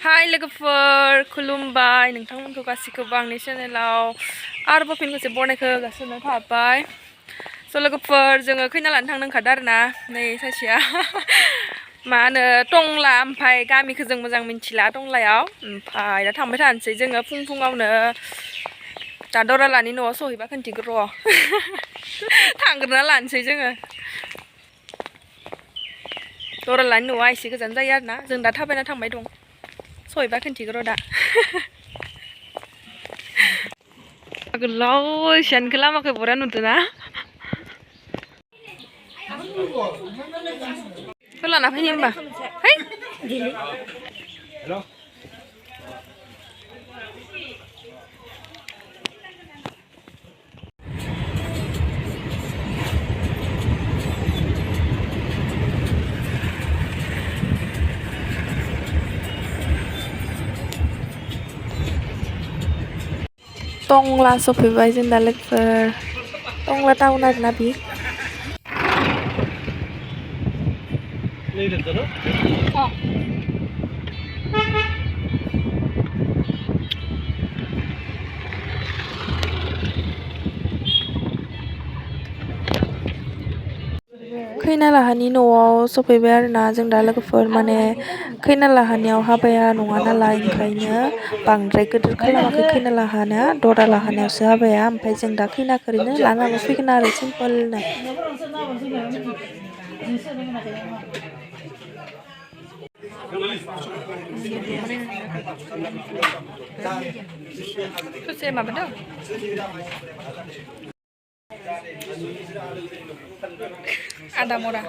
Hai लोगोफोर खुलुमबाय नोंथांमोनखौ गासिखौबो आंनि चेनेलाव आरोबाव फिन खनसे बरायनायखौ गासिनो थाबाय स' लोगोफोर जोङो खैना लानो थांनो ओंखारदों आरोना नै सासेया मा होनो टंला ओमफ्राय गामिखौ जों मोजां मिन्थिला टंलायाव ओमफ्राय दा थांबाय थानोसै जोङो फुङावनो दा दरालानि न'आव सहैबा खोन्थिगोन र' थांग्रोना लानोसै जोङो दरालानि न'आ एसे गोजान जायो आरोना जों दा थाबायना थांबाय दं सहैबा खोन्थिगोन र' दा गोलाव इसानखौ लामाखौ बरा नुदोंना लाना फैनि होमबा है टंला सफैबाय जों दा लोगोफोर टंला टाउन आरोना बि खैना लाहानि न'आव सफैबाय आरोना जों दा लोगोफोर माने खैना लाहानियाव हाबाया नङा नालाय ओंखायनो बांद्राय गिदिर खालामाखै खैना लाहाना दरा लाहानियावसो हाबाया ओमफ्राय जों दा खैनाखौ ओरैनो लानाबो फैगोन आरो सिम्पोलनो ससे माबादों आदा मरा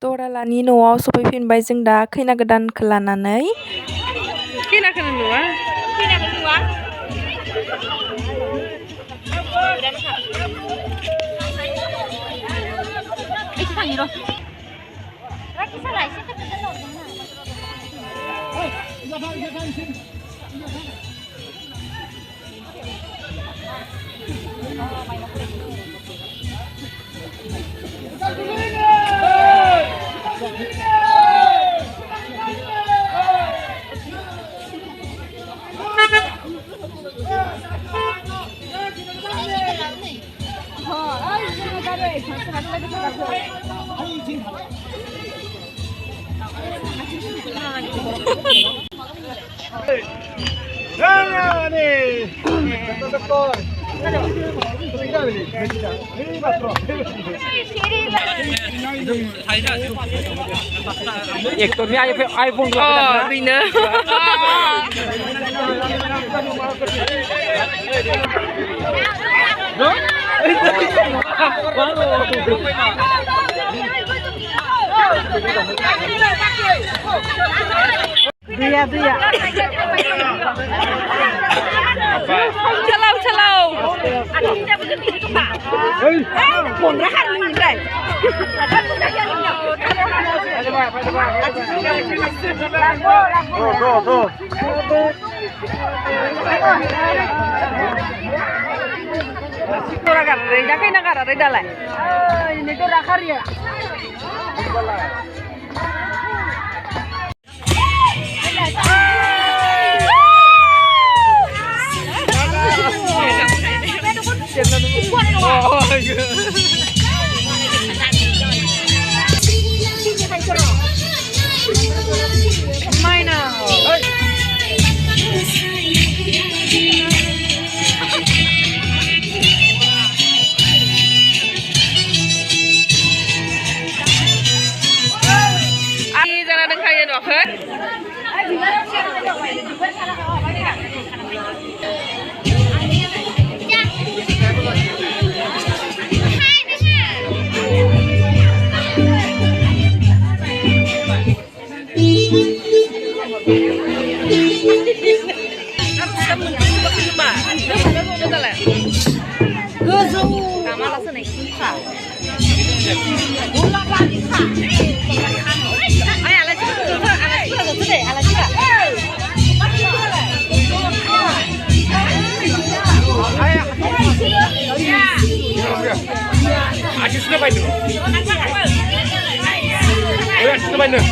दरालानि न'आव सफैफिनबाय जों दा खैना गोदानखौ लानानै खैनाखौनो नुवा Ektornya iPhone oh bina Dia Celau ini tuh rakar ya. नुवाखै Asyik sudah main dulu. Oh ya, sudah main dulu.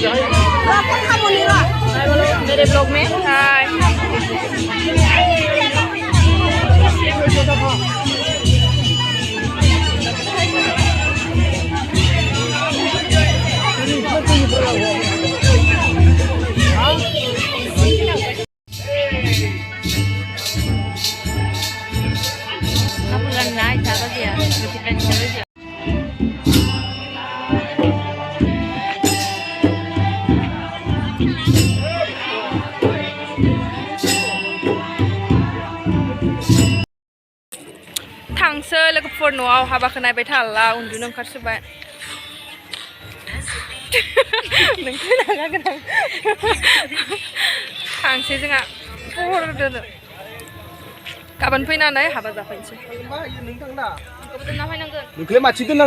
kamu nih loh dari vlog me hai kamu kan naik cara dia lebih kencang aja थांसै लोगोफोर न'आव हाबाखौ नायबाय थाला उन्दुनो ओंखारसोबाय नोंखौ नागारगोन आं थांसै जोंहा हरदो गाबोन फैनानै हाबा जाफैनोसै नोंखौलाय माथि दोननांगौ